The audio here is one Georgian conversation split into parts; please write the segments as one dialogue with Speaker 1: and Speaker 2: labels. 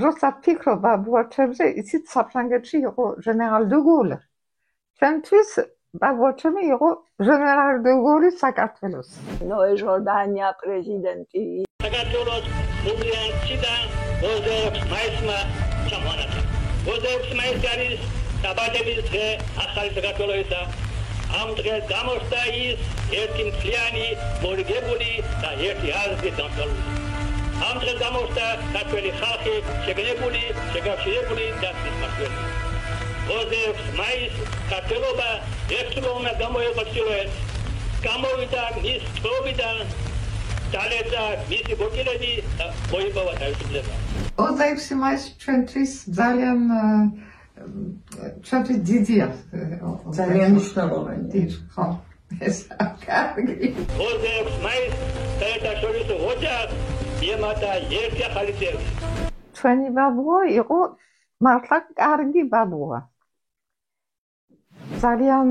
Speaker 1: როცა ფიქრობ ბაბუაჩემზე, იცით საფრანგეთში იყო ჟენერალ დე გოლი. ჩემთვის ბაბუაჩემი იყო ჟენერალ დე გოლი საქართველოს.
Speaker 2: ნოე ჟორდანია პრეზიდენტი.
Speaker 3: საქართველოს პრეზიდენტიდან როზეფ მაისმა ჩამოაყენა. როზეფ მაისი არის დაბადების დღე ახალი საქართველოსა. ამ დღეს გამოსდა ის ერთი მთლიანი, მორიგებული და ერთი აზრი დამცველი. ამ დღეს გამოსდა საქართველოს ხალხი შეგნებული, შეგაფშირებული და სისხლიანი. როზეფ მაისი საქართველობა ერთდროულად გამოეყოცილებდა. გამოვიდა მის თხრობიდან დალეცა მისი ბოკილები და მოიპოვა თავისუფლება.
Speaker 1: 26 მაისი ჩვენთვის ძალიან ჩვენთვის დიდია.
Speaker 2: ძალიან მნიშვნელოვანია.
Speaker 1: ხო, ეს კარგი.
Speaker 3: როზეფ მაისი საერთაშორისო ოჯახს ემატა ერთი ახალი წევრი.
Speaker 1: ჩვენი ბაბუა იყო მართლა კარგი ბაბუა. ძალიან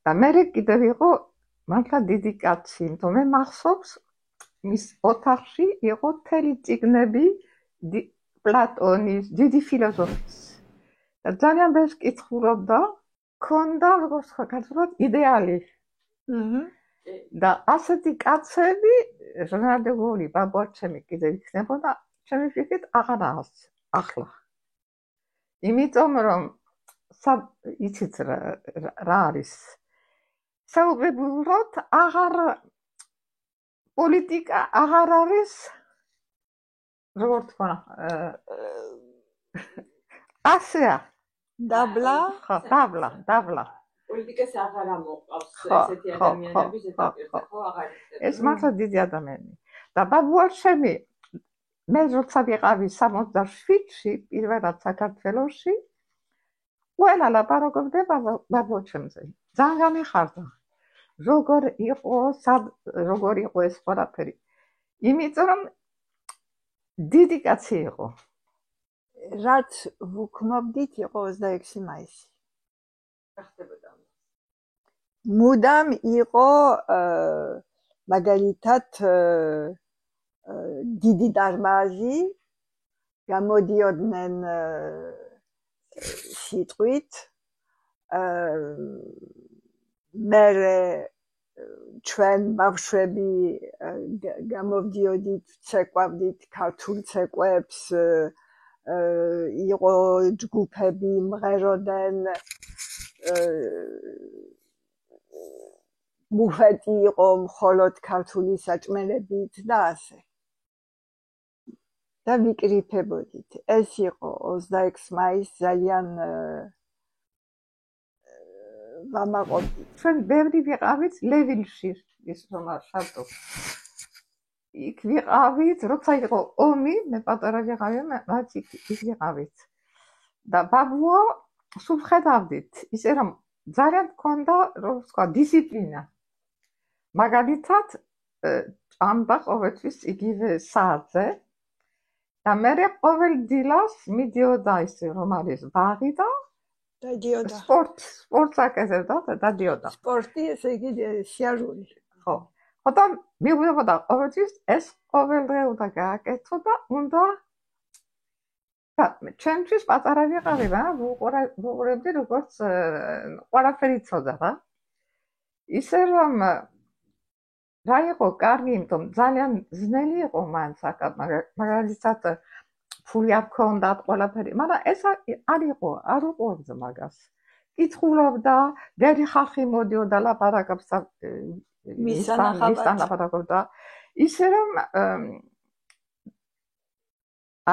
Speaker 1: და მე კიდევ იყო მართლა დიდი კაცი, იმიტომ მე მახსოვს მის ოთახში იყო მთელი წიგნები პლატონის, დიდი ფილოსოფიის. და ძალიან ბევრს კითხულობდა, ჰქონდა როგორც ხალხურად იდეალი. და ასეთი კაცები, ჟენერალ დე გოლი, ბაბუაჩემი კიდევ იქნებოდა, ჩემი ფიქრით აღარაა ახლა. იმიტომ რომ იცით რა არის? საუბრობთ პოლიტიკა აღარ არის როგორ თქვა ასეა
Speaker 2: დაბლა
Speaker 4: პოლიტიკას აღარ ამოყავს ესეთი ადამიანები ზედაპირზე ხო აღარ
Speaker 1: ეს მართლა დიდი ადამიანი და ბაბუაჩემი მე როცა ვიყავი 67-ში პირველად საქართველოში ყველა ლაპარაკობდა ბაბუაჩემზე ძალიან გამიხარდა როგორ იყო ეს ყველაფერი იმიტომ რომ დიდი კაცი იყო
Speaker 2: რაც ვუქმობდით იყო 26 მაისი
Speaker 4: ხდებოდა
Speaker 2: მუდამ იყო მაგალითად დიდი დარბაზი გამოდიოდნენ სიტყვით მე ჩვენ ბავშვები გამოვდიოდით ცეკვავდით ქართულ ცეკვებს იყო ჯგუფები მღეროდნენ ბუფეტი იყო მხოლოდ ქართული საჭმელებით და ასე და ვიკრიფებოდით ეს იყო 26 მაისი ძალიან ვამაყობდით
Speaker 1: ჩვენ ბევრი ვიყავით ლევილში ის რომ შარტო იქ ვიყავით როცა იყო ომი მე პატარა ვიყავი მათ იქ ვიყავით და ბაბუა სულ ხედავდით ისე რომ ძალიან გქონდა რომ თქვა დისციპლინა მაგალითად ჭამდა ყოველთვის იგივე საათზე და მე ყოველ დილას მიდიოდა ისე რომ არის ბაღი და
Speaker 2: დადიოდა
Speaker 1: სპორტს აკეთებდა და დადიოდა
Speaker 2: სპორტი ესე იგი სიარული
Speaker 1: ხო და მივხვდებოდა ყოველთვის ეს ყოველდღე უნდა გააკეთო და უნდა ჩვენთვის პატარა ვიყავი რა ვუყურებდი როგორც ყველაფერი იცოდა რა ისე რომ რა იყო კარგი იმიტომ ძალიან ძნელი იყო მან მაგალითად ფული არ ქონდათ ყველაფერი მაგრამ ეს არ უყურებდა მაგას კითხულობდა ბევრი ხალხი მოდიოდა ლაპარაკობს მისთან ლაპარაკობდა ისე რომ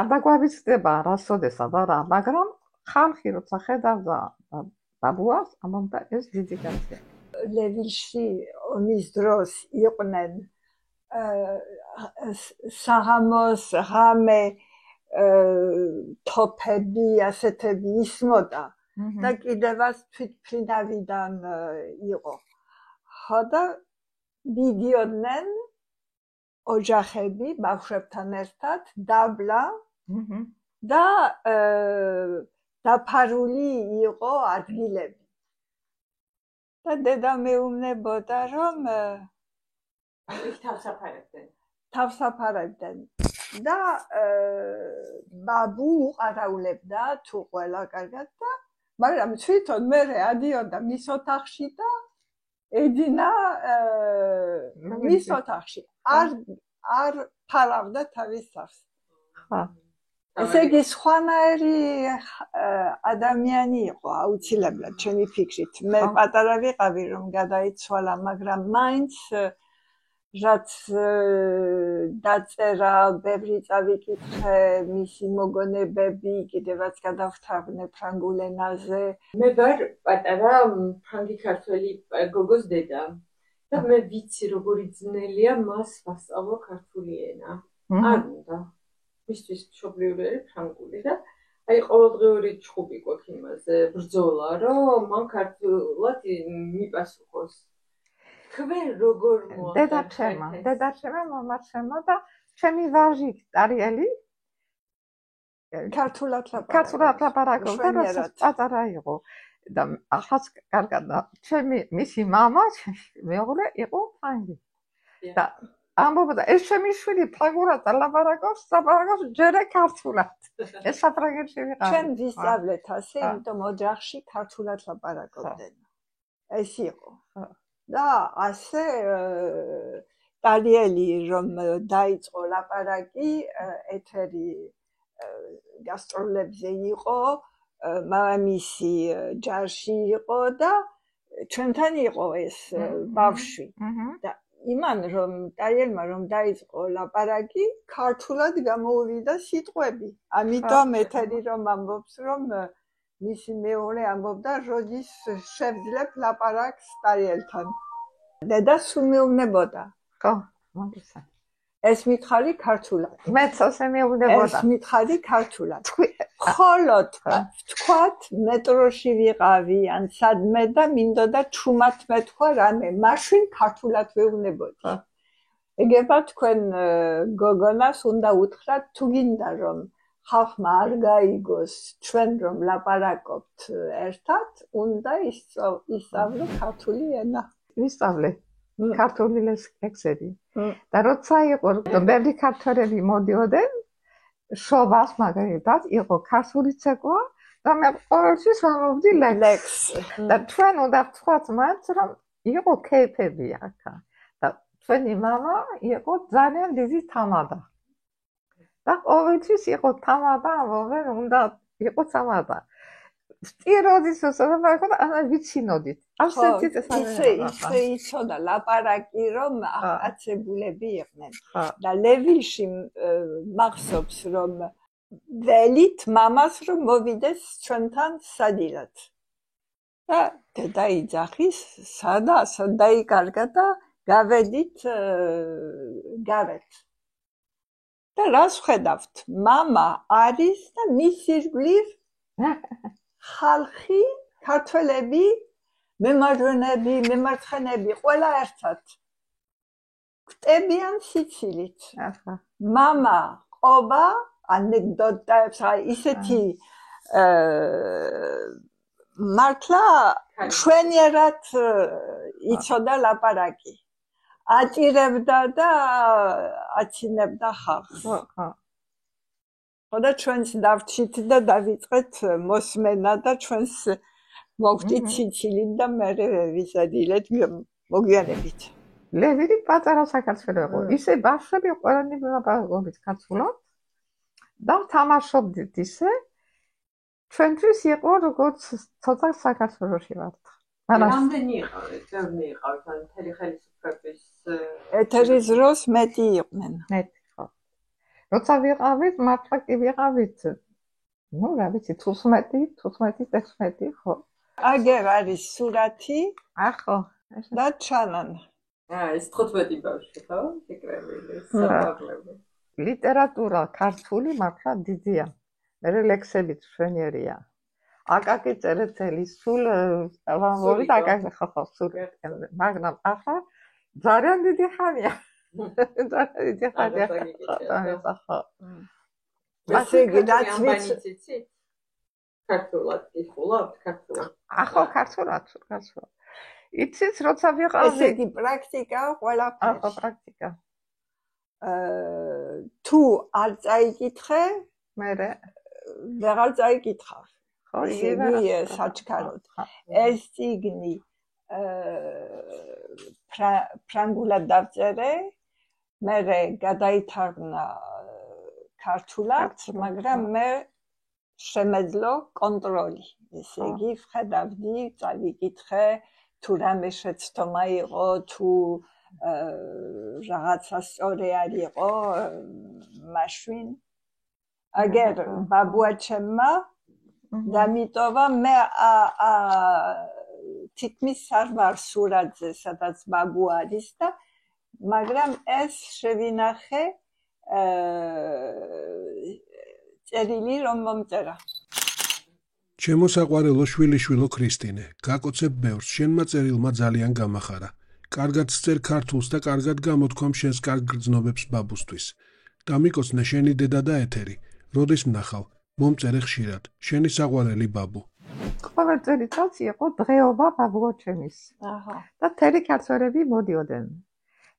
Speaker 1: არ დაგვაბიცდება რასოდესად არა მაგრამ ხალხი როცა ხედავდა ბაბუას ამბობდა ეს დიდი კაცია
Speaker 2: ლევილში ომის დროს იყვნენ საღამოს ღამე თოფები ასეთები ისმოდა და კიდევაც თვითმფრინავიდან იყო ხო და მიდიოდნენ ოჯახები ბავშვებთან ერთად დაბლა და დაფარული იყო ადგილები და დედა მეუბნებოდა რომ
Speaker 4: თავსაფარებდნენ
Speaker 2: და ბაბუ უყარაულებდა თუ ყველა კარგად და მაგრამ თვითონ მე ადიოდა მის ოთახში და ეძინა მის ოთახში არ ფარავდა თავის თავს. ესე იგი სხვანაირი ადამიანი იყო აუცილებლად ჩემი ფიქრით. მე პატარა ვიყავი რომ გადაიცვალა, მაგრამ მაინც რაც დაწერა, ბევრი წავიკითხე, მისი მოგონებები, კიდევაც გადავთარგმნე ფრანგულ ენაზე.
Speaker 4: მე ვარ პატარა ფრანგი ქართველი გოგოს დედა და მე ვიცი როგორი ძნელია მას ვასწავლო ქართული ენა. არ უნდა. მისთვის მშობლიური არის ფრანგული და აი ყოველდღიური ჩხუბი გვაქვს იმაზე, ბრძოლა, რომ მან ქართულად მიპასუხოს. თქვენ როგორ
Speaker 1: მოახერხეთ? დედაჩემმა, მამაჩემმა და ჩემი ვაჟი ტარიელი
Speaker 2: ქართულად
Speaker 1: ლაპარაკობდა, რასაც პატარა იყო და ახაც კარგად მისი მამა, მეუღლე იყო ფრანგი. და ამბობდა, ეს ჩემი შვილი ფრანგულად ლაპარაკობს, ჯერ ქართულად. ეს საფრანგეთში ვიყავი.
Speaker 2: ჩვენ ვისწავლეთ ასე, იმიტომ ოჯახში ქართულად ლაპარაკობდნენ. ეს იყო. და ასე ტარიელი რომ დაიწყო ლაპარაკი, ეთერი გასტროლებზე იყო, მამამისი ჯარში იყო და ჩვენთან იყო ეს ბავშვი. და იმან რომ ტარიელმა რომ დაიწყო ლაპარაკი, ქართულად გამოუვიდა სიტყვები. ამიტომ ეთერი რომ ამბობს რომ მისი მეუღლე ამბობდა, როდის შევძლებ ლაპარაკს ტარიელთან. დედას სულ მეუბნებოდა.
Speaker 1: ხო, მოგესა.
Speaker 2: ეს მითხარი ქართულად.
Speaker 1: მეც ასე მეუბნებოდა.
Speaker 2: ეს მითხარი ქართულად. მხოლოდ ვთქვათ, მეტროში ვიყავი ან სადმე და მინდოდა ჩუმად მეთქვა რამე, მაშინ ქართულად ვეუბნებოდი. ეგება თქვენ გოგონას უნდა უთხრათ, თუ გინდა რომ ხალხმა არ გაიგოს ჩვენ რომ ლაპარაკობთ ერთად, უნდა ისწავლო ქართული ენა.
Speaker 1: ვისწავლე ქართული ლექსები. და როცა იყო ბევრი ქართველები მოდიოდნენ შობას, მაგალითად, იყო ქართული ცეკვა და მე ყოველთვის ვამბობდი ლექს. და ჩვენ უნდა ვთქვათ მათ, რომ იყო კეიფები აქა. და ჩვენი მამა იყო ძალიან დიდი თამადა. და ყოველთვის იყო თამადა, ამბობენ, უნდა იყო თამადა. სტიროდის უსწრაფოდ ანა ვიცინოდით. ასეთი
Speaker 2: ისე იცოდა ლაპარაკი რომ აცებულები იყვნენ. და ლევილში მახსოვს რომ ველით მამას რომ მოვიდეს ჩვენთან სადილად. და დედა იძახის, სადა დაიკარგა და გავედით გავეთ. და რას ხედავთ? მამა არის და მის ირგვლივ ხალხი, ქართველები, მემარჯვენეები, მემარცხენეები, ყველა ერთად. გვტებიან სიცილით. მამა ყობა ანეკდოტებს, ისეთი მართლა მშვენიერად იცოდა ლაპარაკი. აწირებდა და აცინებდა ხალხს. და ჩვენს დავრჩით და დავიწყეთ მოსმენა და ჩვენს მოვხდით სიცილით და მერე ვისადილეთ მოგვიანებით.
Speaker 1: ლევირი პატარა საქართველო იყო. ისე ბავშვები ყველანი ლაპარაკობთ ქართულად და თამაშობდით ისე. ჩვენთვის იყო როგორც ცოტა საქართველოში ვართ.
Speaker 4: რამდენი იყავით? ბევრი იყავით, ან მთელი ხელისუფლების
Speaker 2: ეთერის დროს მეტი იყვნენ.
Speaker 1: მეტი. როცა ვიყავით, მართლა კი ვიყავით, ну, რა ვიცი, 15-16, ხო.
Speaker 2: აგერ არის სურათი,
Speaker 1: ხო.
Speaker 2: და ჩანან.
Speaker 4: ეს 15 ბავშვი, ხო? შეკრებილი, საფარლები.
Speaker 1: ლიტერატურა ქართული მართლა დიდია. მე ლექსებით მშვენიერია. აკაკი წერეთელი, სულ ვამბობთ აკაკი ხო, სულ. მაგრამ ახლა ძალიან დიდი ხანია.
Speaker 2: ესე იგი რაც
Speaker 4: ვიცი ქართულად იხულობთ ქართულად.
Speaker 1: ახო ქართულად. იცით როცა ვიყავი.
Speaker 2: ესე იგი პრაქტიკა ყველაფერში.
Speaker 1: ახო პრაქტიკა.
Speaker 2: თუ არ წაიკითხე,
Speaker 1: მერე
Speaker 2: ვეღარ წაიკითხავ.
Speaker 1: ხო,
Speaker 2: იგი საჩქაროდ. ეს წიგნი ფრანგულად დავწერე, მერე გადაითარგმნა ქართულად, მაგრამ მე შემეძლო კონტროლი. ესე იგი, ვხედავდი, წავიკითხე, თუ რამე შეცდომა იყო, თუ რაღაცა სწორი არ იყო, მაშინ აგერ ბაბუაჩემმა დამიტოვა მე თითქმის არ ვარ სურათზე, სადაც ბაბუ არის და მაგრამ ეს შევინახე წერილი რომ მომწერა.
Speaker 5: ჩემო საყვარელო შვილიშვილო ქრისტინე, გაკოცებ ბევრს, შენმა წერილმა ძალიან გამახარა. კარგად სწერ ქართულს და კარგად გამოთქვამ შენს კარგ გრძნობებს ბაბუსთვის. დამიკოცნე შენი დედა და ეთერი, როდის ვნახავ, მომწერე ხშირად, შენი საყვარელი ბაბუ.
Speaker 1: ყოველ წელიწადს იყო დღეობა ბაბუაჩემის. და მთელი ქართველები მოდიოდნენ.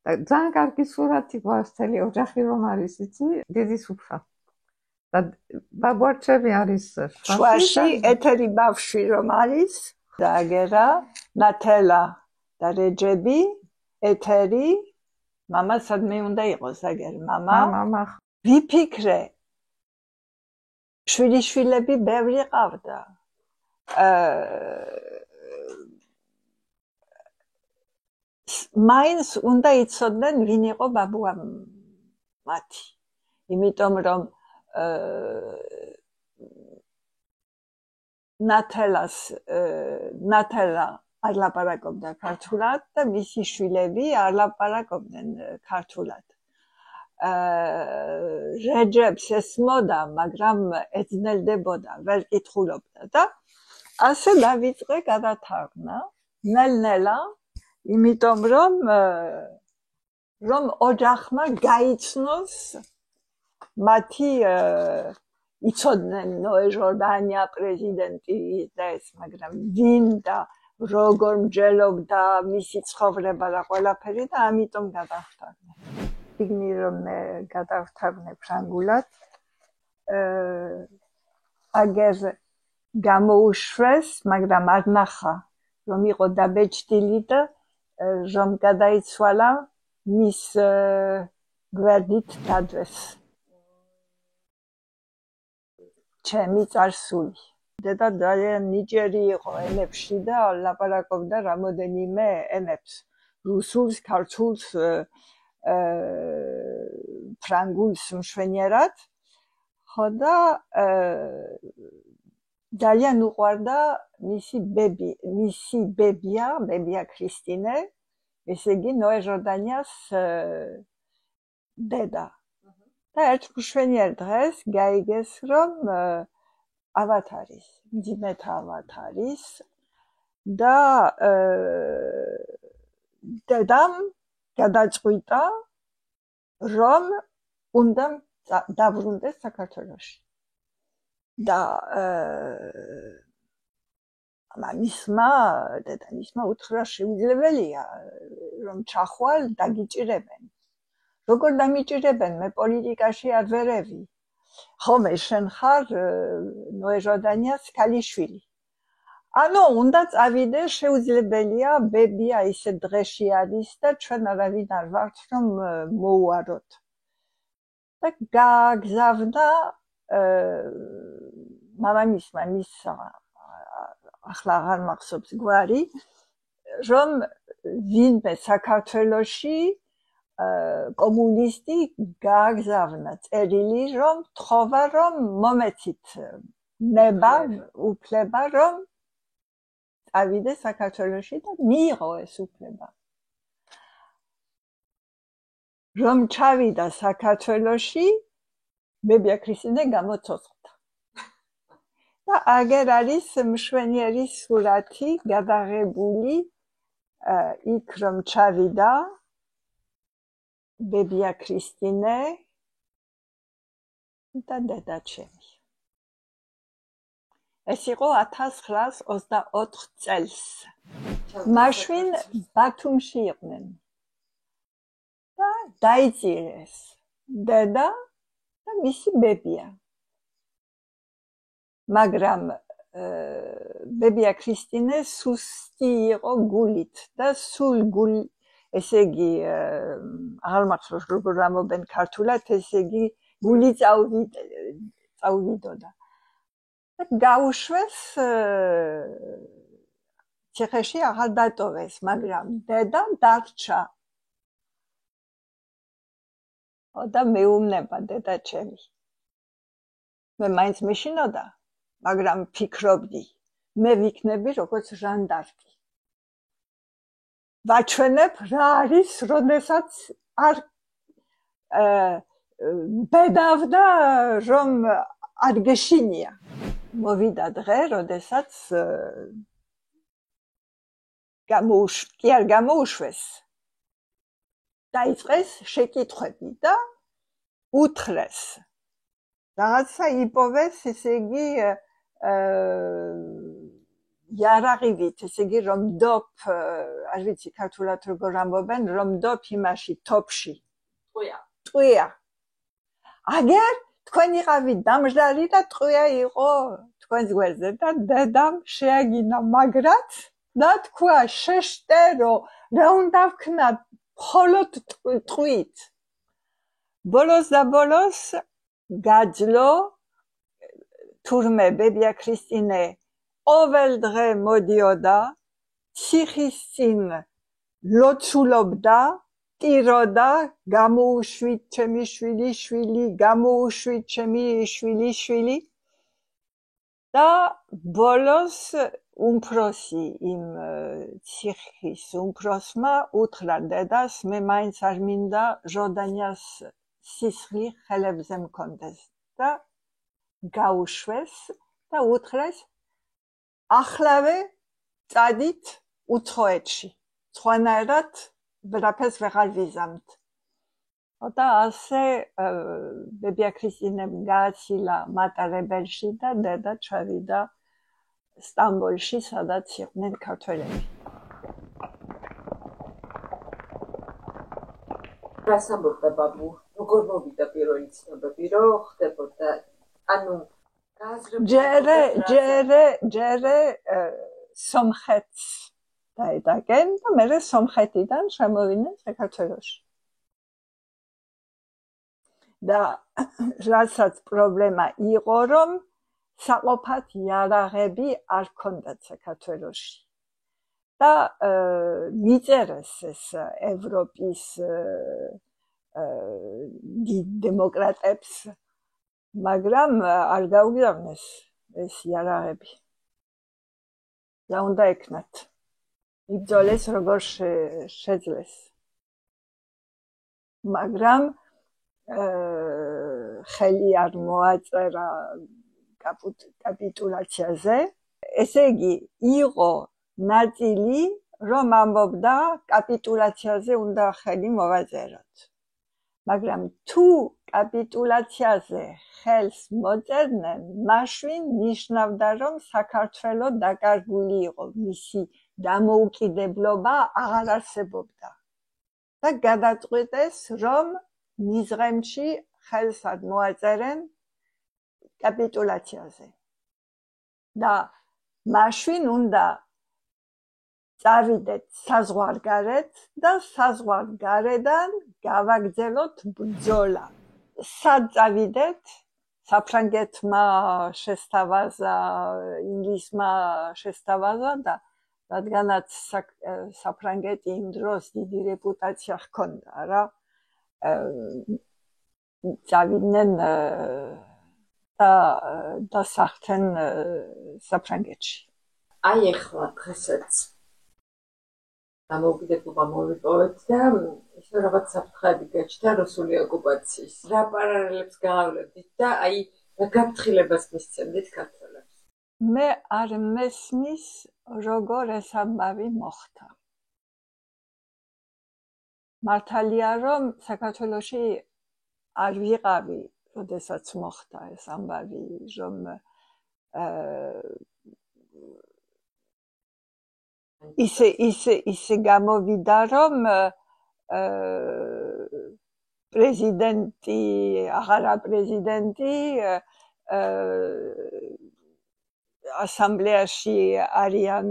Speaker 1: და ძალიან კარგი სურათი გვაქვს მთელი ოჯახი რომ არის, იცი, დიდი სუფრა. და ბაბუაჩემი არის
Speaker 2: შვაში, ეთერი ბავშვი რომ არის, დააგერა, ნათელა და რეჯები, ეთერი, მამა სადმე უნდა იყოს აგერ, მამა. ვიფიქრე, შვილიშვილები ბევრი ყავდა. მაინც უნდა იცოდნენ ვინ იყო ბაბუა მათი. იმიტომ რომ ნათელა არ ლაპარაკობდა ქართულად და მისი შვილები არ ლაპარაკობდნენ ქართულად. რეჯებს ესმოდა, მაგრამ ეძნელდებოდა, ვერ კითხულობდა და ასე დავიწყე გადათარგმნა ნელ-ნელა, იმიტომ რომ ოჯახმა გაიცნოს მათი იცოდნენ ნოე ჟორდანია პრეზიდენტი და ეს, მაგრამ ვინ და როგორ მსჯელობდა მისი ცხოვრება და ყველაფერი და ამიტომ გადავთარგმნე. წიგნი რომ მე გადავთარგმნე ფრანგულად, აგერ გამოუშვეს, მაგრამ არ ნახა, რომ იყო დაბეჭდილი და რომ გადაიცვალა მის გვერდით დადვეს. ჩემი წარსული. დედა ძალიან ნიჭიერი იყო ენებში და ლაპარაკობდა რამოდენიმე ენებს. რუსულს, ქართულს, ფრანგულს მშვენიერად. ხო და ძალიან უყვარდა მისი ბებია ქრისტინე, ესე იგი ნოე ჟორდანიას დედა. და ერთ მშვენიერ დღეს გაიგეს, რომ ავად არის, მძიმეთა ავად არის და დედამ გადაწყვიტა, რომ უნდა დაბრუნდეს საქართველოში. და დედამისმა უთხრა შეუძლებელია, რომ ჩახვალ დაგიჭირებენ. როგორ დამიჭირებენ, მე პოლიტიკაში არ ვერევი. ხომე შენ ხარ ნოე ჟორდანიას ქალიშვილი. ანუ უნდა წავიდე, შეუძლებელია, ბებია ისე დღეში არის და ჩვენ არავინ არ ვართ, რომ მოუაროთ. და გააგზავნა მამამისმა მისცა, ახლა აღარ მახსოვს გვარი, რომ ვინმე საქართველოში კომუნისტი გააგზავნა წერილი, რომ თხოვა, რომ მომეცით ნება, უფლება, რომ წავიდე საქართველოში და მიიღო ეს უფლება. რომ ჩავიდა საქართველოში, ბებია ქრისტინე გამოცოცხლდა. და აგერ არის მშვენიერი სურათი გადაღებული იქ რომ ჩავიდა ბებია ქრისტინე და დედა ჩემი. ეს იყო 1924 წელს. მაშინ ბათუმში იყვნენ. და და დაიწირეს დედა და მისი ბებია. მაგრამ ბებია ქრისტინე სუსტი იყო გულით და სულ გული, ესე იგი, აღარ მახსოვს როგორ ამობენ ქართულად, ესე იგი გული წავიდოდა. და გაუშვეს ციხეში აღარ დატოვეს, მაგრამ დედა დარჩა. და მეუბნება დედა ჩემი. მე მაინც მეშინოდა, მაგრამ ფიქრობდი, მე ვიქნები როგორც ჟანდარმი. ვაჩვენებ რა არის, როდესაც არ ბედავდა, რომ არ გეშინია. მოვიდა დღე, როდესაც კი არ გამოუშვეს. დაიწყეს შეკითხვები და უთხრეს. რაღაცა იპოვეს, ესე იგი, იარაღივით, ესე იგი, რომ დოფ, არ ვიცი ქართულად როგორ ამბობენ, რომ დოფ იმაში თოფში. ტყვია. აგერ თქვენ იყავით დამждარი და ტყვია იყო თქვენს გვერდზე და დედამ შეაგინა მაგრად და თქვა შეშტერო, რა უნდა ვქნათ მხოლოდ ტყვით. ბოლოს და ბოლოს გაძლო თურმე ბებია ქრისტინე ყოველ დღე მოდიოდა, ციხის წინ ლოცულობდა, ტიროდა, გამოუშვით ჩემი შვილი, გამოუშვით ჩემი შვილი და ბოლოს უმფროსი იმ ციხის უმფროსმა უთხრა დედას, მე მაინც არ მინდა ჟორდანიას სისხლი ხელებზე მქონდეს და გაუშვეს და უთხრეს ახლავე წადით უცხოეთში, სხვანაირად ვერაფერს ვეღარ ვიზამთ. და ასე ბებია ქრისტინემ გააცილა მატარებელში და დედა ჩავიდა სტამბოლში, სადაც იყვნენ ქართველები.
Speaker 4: რას ამბობდა ბაბუ? როგორ მოვიდა პირველი ცნობები, რომ ხდებოდა? ანუ
Speaker 2: ჯერე სომხეთს დაედაკენ და მერე სომხეთიდან შემოვიდნენ საქართველოში. და რასაც პრობლემა იყო, რომ საყოფად იარაღები არ ჰქონდათ საქართველოში. და მიწერეს ეს ევროპის დემოკრატებს, მაგრამ არ გაუგზავნეს ეს იარაღები. და უნდა ეკნათ. იბრძოლეს როგორ შეძლეს. მაგრამ ხელი არ მოაწერა კაპიტულაციაზე. ესე იგი, იყო ნაწილი, რომ ამბობდა კაპიტულაციაზე უნდა ხელი მოვაწეროთ. მაგრამ თუ კაპიტულაციაზე ხელს მოწერდნენ, მაშინ ნიშნავდა, რომ საქართველო დაკარგული იყო, მისი დამოუკიდებლობა აღარ არსებობდა. და გადაწყვიტეს, რომ ნიზღემში ხელს არ მოაწერენ კაპიტულაციაზე. და მაშინ უნდა წავიდეთ საზღვარგარეთ და საზღვარგარედან გავაგრძელოთ ბრძოლა. სად წავიდეთ? საფრანგეთმა შესთავაზა, ინგლისმა შესთავაზა და რადგანაც საფრანგეთი იმ დროს დიდი რეპუტაცია ჰქონდა რა, წავიდნენ და დასახლდნენ საფრანგეთში.
Speaker 4: აი ახლა დღესაც დამოუკიდებლობა მოვიპოვეთ და ისე რაღაც საფრთხეები გაჩნდა რუსული ოკუპაციის. რა პარალელებს გაავლებდით და აი რა გაფრთხილებას მისცემდით ქართველებს?
Speaker 2: მე არ მესმის როგორ ეს ამბავი მოხდა. მართალია რომ საქართველოში არ ვიყავი, როდესაც მოხდა ეს ამბავი, რომ ისე გამოვიდა, რომ პრეზიდენტი, აღარა პრეზიდენტი ასამბლეაში არიან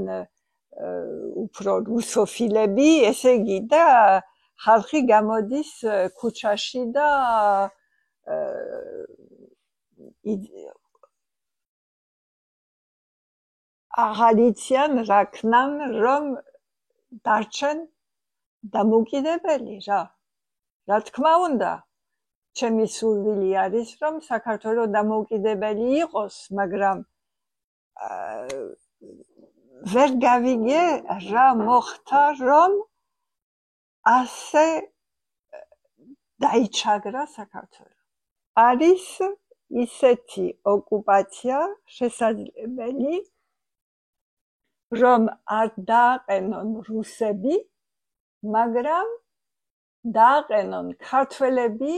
Speaker 2: უფრო რუსოფილები, ესე იგი და ხალხი გამოდის ქუჩაში და აღარიციან რაკნან რომ დარჩენ დამოუკიდებელი რა თქმა უნდა ჩემი სურვილი არის რომ საქართველო დამოუკიდებელი იყოს მაგრამ ვერ გავიგე რა მოხდა რომ ასე დაიჩაგრა საქართველო არის ისეთი ოკუპაცია შესაძლებელი რომ არ დააყენონ რუსები მაგრამ დააყენონ ქართველები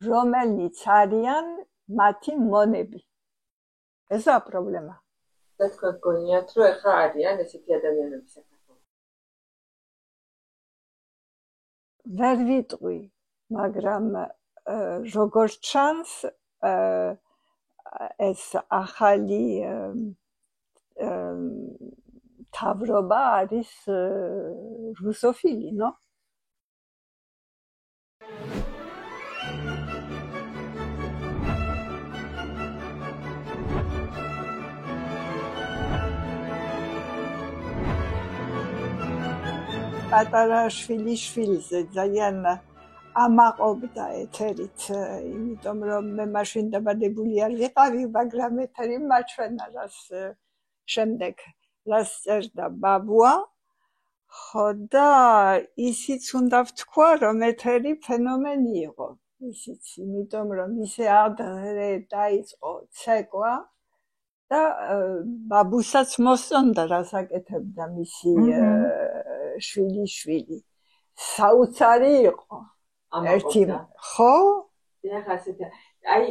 Speaker 2: რომელნიც არიან მათი მონები ესაა პრობლემა
Speaker 4: და თქვენ გონიათ რომ ეხლა არიან ესეთი ადამიანები საქართველოში
Speaker 2: ვერ ვიტყვი მაგრამ როგორც ჩანს ეს ახალი თავრობა არის რუსოფილი, ნო? პატარა შვილიშვილზე ძალიან ამაყობდა ეთერით, იმიტომ რომ მე მაშინ დაბადებული არ ვიყავი, მაგრამ ეთერი მაჩვენა რას შემდეგ რას წერდა ბაბუა, ხო და ისიც უნდა ვთქვა, რომ ეთერი ფენომენი იყო, ისიც, იმიტომ რომ ისე ადრე დაიწყო ცეკვა და ბაბუსაც მოსწონდა რას აკეთებდა მისი შვილიშვილი. საოცარი იყო. ერთი ხო?
Speaker 4: ეხლა ასეთი აი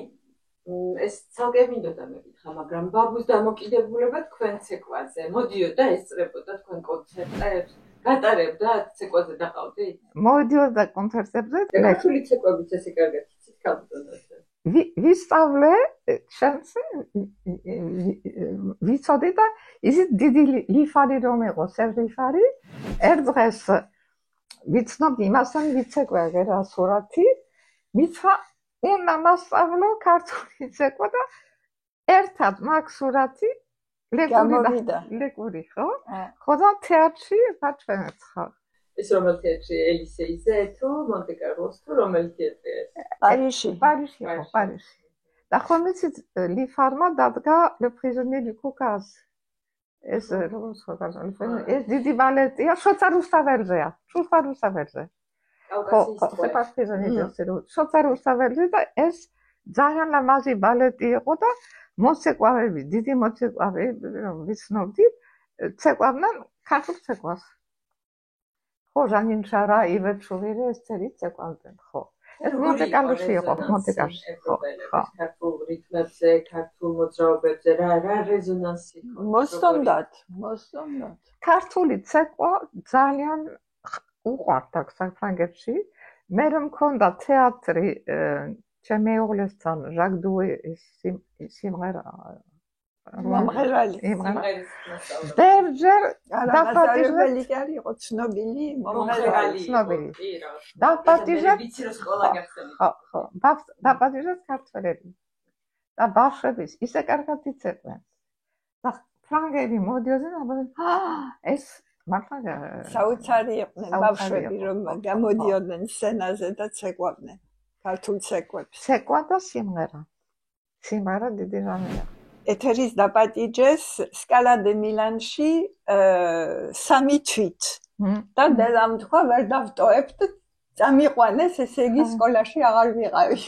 Speaker 4: ეს ცალკე მინდოდა მეკითხა, მაგრამ ბაბუს დამოკიდებულება თქვენ ცეკვაზე. მოდიოდა ესწრებოდა თქვენ კონცერტებს, გატარებდა ცეკვაზე დაყავდით?
Speaker 1: მოდიოდა კონცერტებზე.
Speaker 4: ქართული ცეკვებიც ესე კარგად იცით ქალბატონოზე.
Speaker 1: ვისწავლე, შენს ვიცოდი და ისიც დიდი ლიფარი რომ იყო, სერლიფარი, ერთ დღეს ვიცნობ იმასთან ვიცეკვე რა სურათი, მითხრა უნდა მასწავლო ქართული ცეკვა და ერთად მაგ სურათი ლეკური ხო? ხო და თეატრში გაჩვენეთ ხარ.
Speaker 4: ეს რომელ თეატრში ელისეიზე თუ მონტე-კარლოს თუ რომელი თეატრია ეს?
Speaker 1: პარიზში იყო, პარიზში. და ხომ იცით ლიფარმა დადგა Le Prisonnier du Caucase. ეს როგორც ხარ ეს დიდი ბალეტია, შოცა რუსთაველზეა, შოცა რუსთაველზე. შოცა რუსთაველზე და ეს ძალიან ლამაზი ბალეტი იყო და მოცეკვავები, დიდი მოცეკვავები, რომ ვიცნობდი, ცეკვავდნენ ქართულ ცეკვას. ხო, ჟანინშარა, ივეთ შუვირი ესწრით ცეკვავდნენ, ხო. ეს მონტე-კარლოში იყო, მონტე-კარლოში. ხო.
Speaker 4: ქართულ რიტმებზე, ქართულ მოძრაობებზე რა რეზონანსი იყო?
Speaker 2: მოსწონდათ.
Speaker 1: ქართული ცეკვა ძალიან უყვარდა საფრანგეთში. მე რომ მქონდა თეატრი ჩემი მეუღლესთან ჟაკ დუის სიმღერა
Speaker 2: მომღერალი.
Speaker 1: ბერჯერ
Speaker 2: დაპატიჟებელი კი არ იყო ცნობილი
Speaker 4: მომღერალი.
Speaker 1: ცნობილი.
Speaker 4: დაპატიჟებ ვიცი რომ სკოლა გახსენეთ.
Speaker 1: ხო. დაპატიჟებ ქართველები. და ბავშვების ისე კარგად იცეკვენ. და ფრანგები მოდიოდნენ, ეს მართლა
Speaker 2: საოცარი იყვნენ ბავშვები, რომ გამოდიოდნენ სცენაზე და ცეკვავდნენ ქართულ ცეკვებს.
Speaker 1: ცეკვა და სიმღერა. სიმღერა დიდი რამეა.
Speaker 2: ეთერის დაპატიჟეს სკალა დე მილანში 3 თვით. და დედამ თქვა ვერ დავტოებთ, წამიყვანეს, ესე იგი სკოლაში აღარ ვიყავი.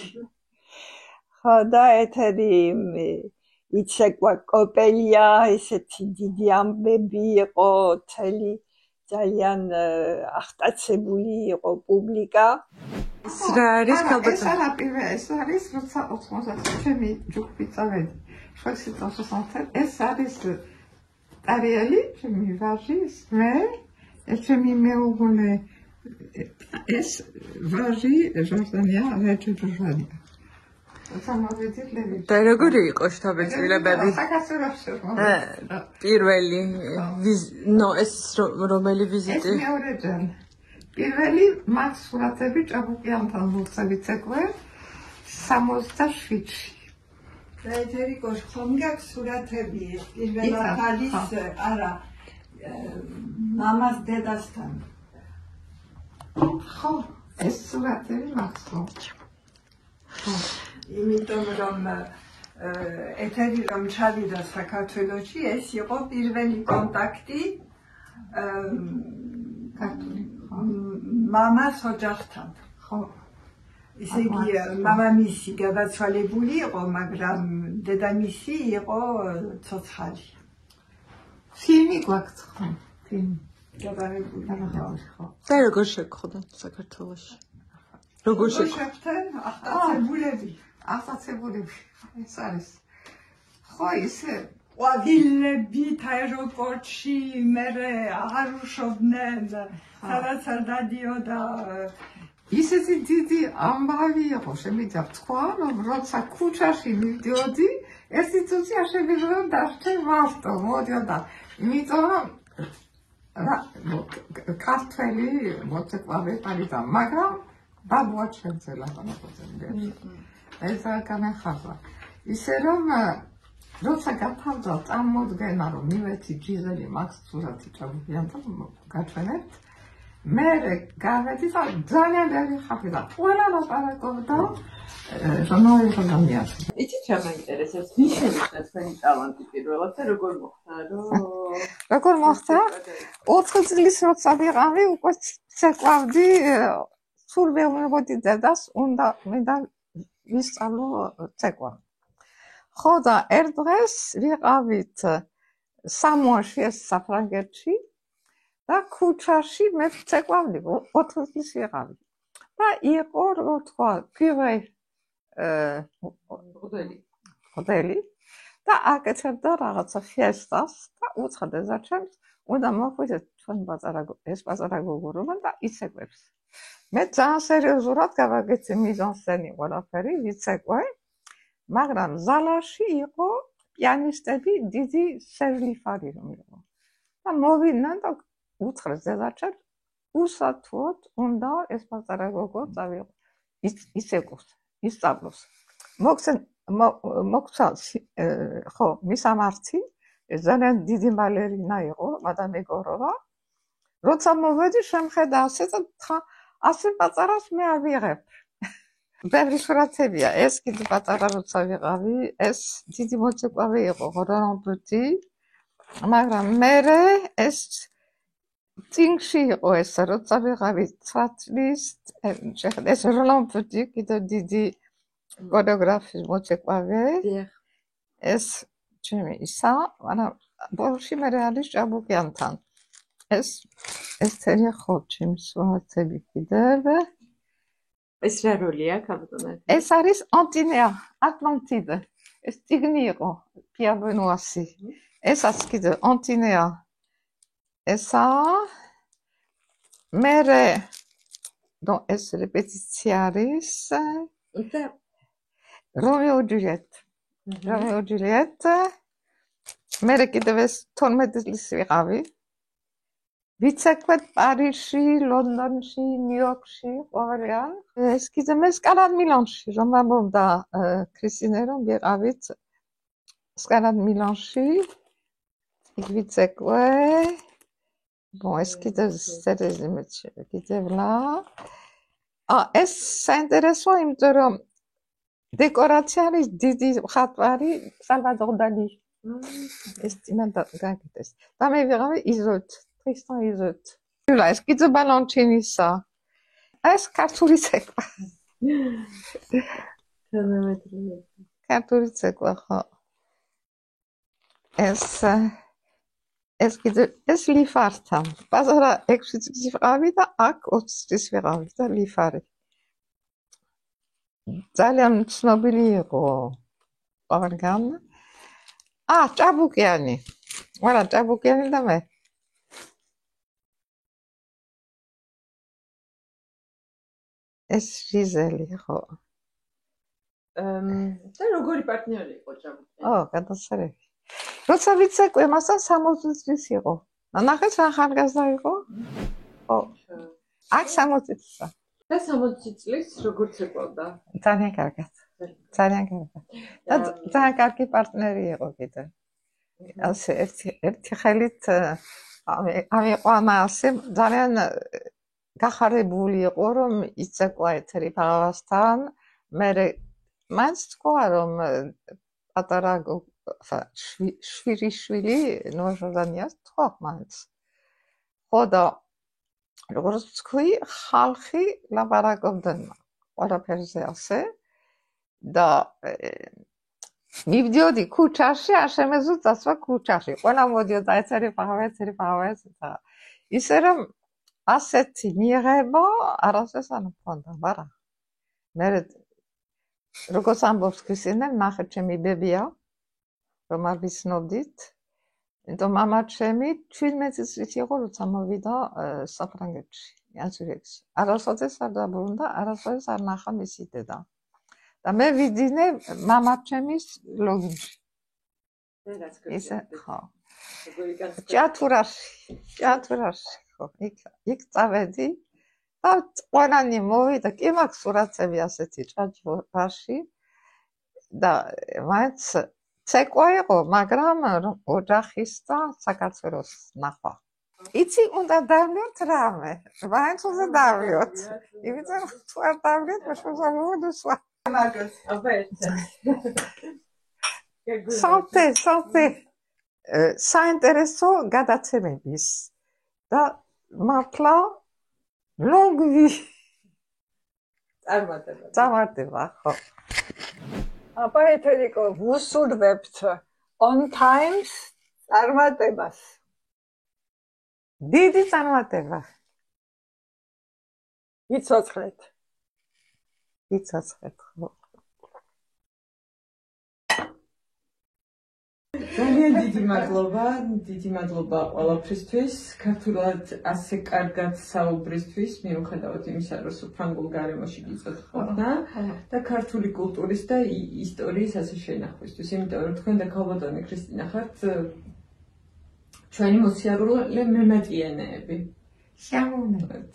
Speaker 2: ხო და ეთერი იცეკვა კოპელია, ესეთი დიდი ამბები იყო, თელი ძალიან აღტაცებული იყო პუბლიკა.
Speaker 1: ეს რა არის ქალბატონო? ეს არის როცა 90 ჩემი ჯგუფი წავედი. ეს არის ტარიელი, ჩემი ვაჟი, მე, ჩემი მეუღლე ეს ვაჟი ჟორდანია რეჯურჟანია.
Speaker 6: და როგორი იყო შთაბეჭდილებები? პირველი ეს რომელი ვიზიტი?
Speaker 1: ეს მეორეჯერ. პირველი მაგ სურათები ჭაბუკიანთან ლოცავი ცეკვე 67-ში.
Speaker 2: ეთერიკო ხომ გაქვს სურათები პირველად არის არა მამას დედასთან.
Speaker 1: ხო, ეს სურათები მაქვს ხო.
Speaker 2: იმიტომ რომ ეთერი რომ ჩავიდა საქართველოში, ეს იყო პირველი კონტაქტი
Speaker 1: ქართული
Speaker 2: მამას ოჯახთან.
Speaker 1: ხო.
Speaker 2: ისე იგი მამამისი გადაცვალებული იყო, მაგრამ დედამისი იყო ცოცხალი.
Speaker 1: ფილმი გვაქვს ხო? ფილმი.
Speaker 2: გადაღებული
Speaker 1: ხო.
Speaker 6: და როგორ შეგხვდა საქართველოში? როგორ
Speaker 2: შეგხვდა? აღტაცებულები.
Speaker 1: აღტაცებულები. ეს არის. ხო, ისე
Speaker 2: ყვავილებით აეროპორტში მერე აღარ უშობდნენ, სადაც არ დადიოდა.
Speaker 1: ისეთი დიდი ამბავი იყო, შემიძლია ვთქვა, რომ როცა ქუჩაში მივდიოდი, ერთი წუთი არ შემიძლია დარჩე მარტო, მოდიოდა. იმიტომ რომ ქართველი მოცეკვავე პარიზა, მაგრამ ბაბუა ჩემზე ლაპარაკობდნენ. ეს განახარდა. ისე რომ როცა გათავდა წარმოდგენა, რომ მივეცი ჯიზელი მაგ სურათი ჭაბუკიანთან გაჩვენებთ, მე გავედი და ძალიან ბევრი ხალხი და ყველა ლაპარაკობდა ჟურნალისტებთან.
Speaker 4: იცით რა მაინტერესებს? ვის შენიშნა თქვენი ტალანტი პირველად და როგორ მოხდა,
Speaker 1: როგორ მოხდა? 4 წლის როცა ვიყავი, უკვე ცეკვავდი, სულ ვეუბნებოდი დედას, უნდა მე და ვისწავლო ცეკვა. ხო და ერთ დღეს ვიყავით სამოაში, ეს საფრანგეთში და ქუჩაში მე ვცეკვავდი, 4 წლის ვიყავი. და იყო, როგორ თქვა, პირველი ჰოტელი და აკეთებდა რაღაცა ფიესტას და უცხადა ზარჩემს, უნდა მოხვიდეთ ჩვენ ეს პაწარა გოგურობა და იცეკვებს. მე ძალიან სერიოზულად გავაკეთე მიზანსცენი ყველაფერი, ვიცეკვე, მაგრამ ზალაში იყო პიანისტები, დიდი სერლიფარი რომ იყო. და მოვიდნენ და უთხრეს ზედაჩემს, უსათუოდ უნდა ეს პაწარა გოგო წავიღო. იცეკვს, ისწავლოს. მოგცა ხო, მისამართი, ძალიან დიდი ბალერინა იყო, მადამ ეგოროვა. როცა მოვედი, შემხედა ასე და ასე პაწარას მე არ ვიღებ. ბევრი სურათებია, ეს კიდე პაწარა როცა ვიყავი, ეს დიდი მოცეკვავე იყო, როლან ბუტი, მაგრამ მერე ეს წინგში იყო ეს, როცა ვიყავი 9 წლის, ეს როლან ბუტი კიდე დიდი ქორეოგრაფის მოცეკვავე. ეს ჩემი ისა, მაგრამ ბოლოში მერე არის ჭაბუკიანთან. ეს თერი ხო, ჩემი სურათები კიდევ.
Speaker 4: ეს რა როლია, კაპიტანე?
Speaker 1: ეს არის ანტინეა, ატლანტიდე. ეს ტიგნი იყო, პია ბენუასი. ესაც კიდე ანტინეა. ესა მერე ეს რეპეტიცია არის რომეო ჯულიეტ. მერე კიდევ ეს 12 წლის ვიყავი. ვიცეკვეთ პარიზში, ლონდონში, ნიუ-იორკში, ყოველდღიან. ეს კიდე მე სკალად მილანში, რომ ამბობდა ქრისტინე, რომ ვიყავით სკალად მილანში. იქ ვიცეკვე. ეს კიდე სერიოზი მეჩე, კიდევ ლა. ეს საინტერესო, იმიტომ რომ დეკორაცია არის დიდი მხატვარი სალვადორ დალი. ეს იმან გაკეთეს. და მე ვიყავი იზოთ. ეს კიდე ბალონჩინისა. ეს ქართული ცეკვა. ქართული ცეკვა, ხო. ეს კიდე ეს ლიფართან. პაზარა 6 წლის ვიყავი და აქ 20 წლის ვიყავი და ლიფარი. ძალიან ცნობილი იყო ყველგან. ჭაბუკიანი. ვარა ჭაბუკიანი და მე ეს ჟიზელი ხო.
Speaker 4: და როგორი პარტნიორი იყო ჭაბუკი?
Speaker 1: გადასარევი. როცა ვიცეკვე მასთან 60 წლის იყო. ნახეთ რა ხარგაზდა იყო? ხო. აქ 60 წლისა.
Speaker 4: და 60 წლის როგორ ცეკვავდა?
Speaker 1: ძალიან კარგად. ძალიან კარგად. და ძალიან კარგი პარტნიორი იყო კიდე. ასე ერთი ხელით ამიყვანა ასე ძალიან გახარებული იყო რომ იცეკვა ეთერი ბავასთან. მე მაინც თქვა რომ პატარა შვილი ნოჟორდანიას თქვა მაინც. ხო და როგორც თქვი ხალხი ლაპარაკობდნენ ყველაფერზე ასე და მივდიოდი ქუჩაში, შემეძლო წასვლა ქუჩაში. ყველა მოდიოდა ეცერი პავა და ისე რომ ასეთი მიღება არასდროს არ მქონდა, მაგრამ მე როგორც ამბობს ქრისტინე, ნახე ჩემი ბებია, რომ არ ვიცნობდით, იმიტომ მამა ჩემი 17 წლის იყო, როცა მოვიდა საფრანგეთში, აზრიებში. არასოდეს არ დაბრუნდა, არასოდეს არ ნახა მისი დედა. და მე ვიდინე მამა ჩემის ლოგინში. ისე ხო. ჭათურაში ხო. იქ წავედი და ყველანი მოვიდა, კი მაქვს სურათები ასეთი ჭათურაში და მაინც ცეკვა იყო, მაგრამ ოჯახის და საქართველოს ნახვა. იცი უნდა დავლიოთ რამე, მაინც უნდა დავლიოთ. იმიტომ რომ თუ არ დავლიოთ, მაშინ სალტე საინტერესო გადაცემების და მართლა ლონგი წარმატება ხო.
Speaker 2: აბა ეთერიკო ვუსურვებთ on times წარმატებას.
Speaker 1: დიდი წარმატება.
Speaker 2: იცოცხლეთ.
Speaker 1: იცოცხლეთ ხო.
Speaker 7: ძალიან დიდი მადლობა ყველაფრისთვის, ქართულად ასე კარგად საუბრისთვის, მიუხედავად იმისა, რომ საფრანგულ გარემოში გიწოთხოთ და ქართული კულტურის და ისტორიის ასე შენახვისთვის, იმიტომ რომ თქვენ და ქალბატონი ქრისტინა ხართ ჩვენი მოსიარულე მემატიანეები.
Speaker 1: შემოვნებთ.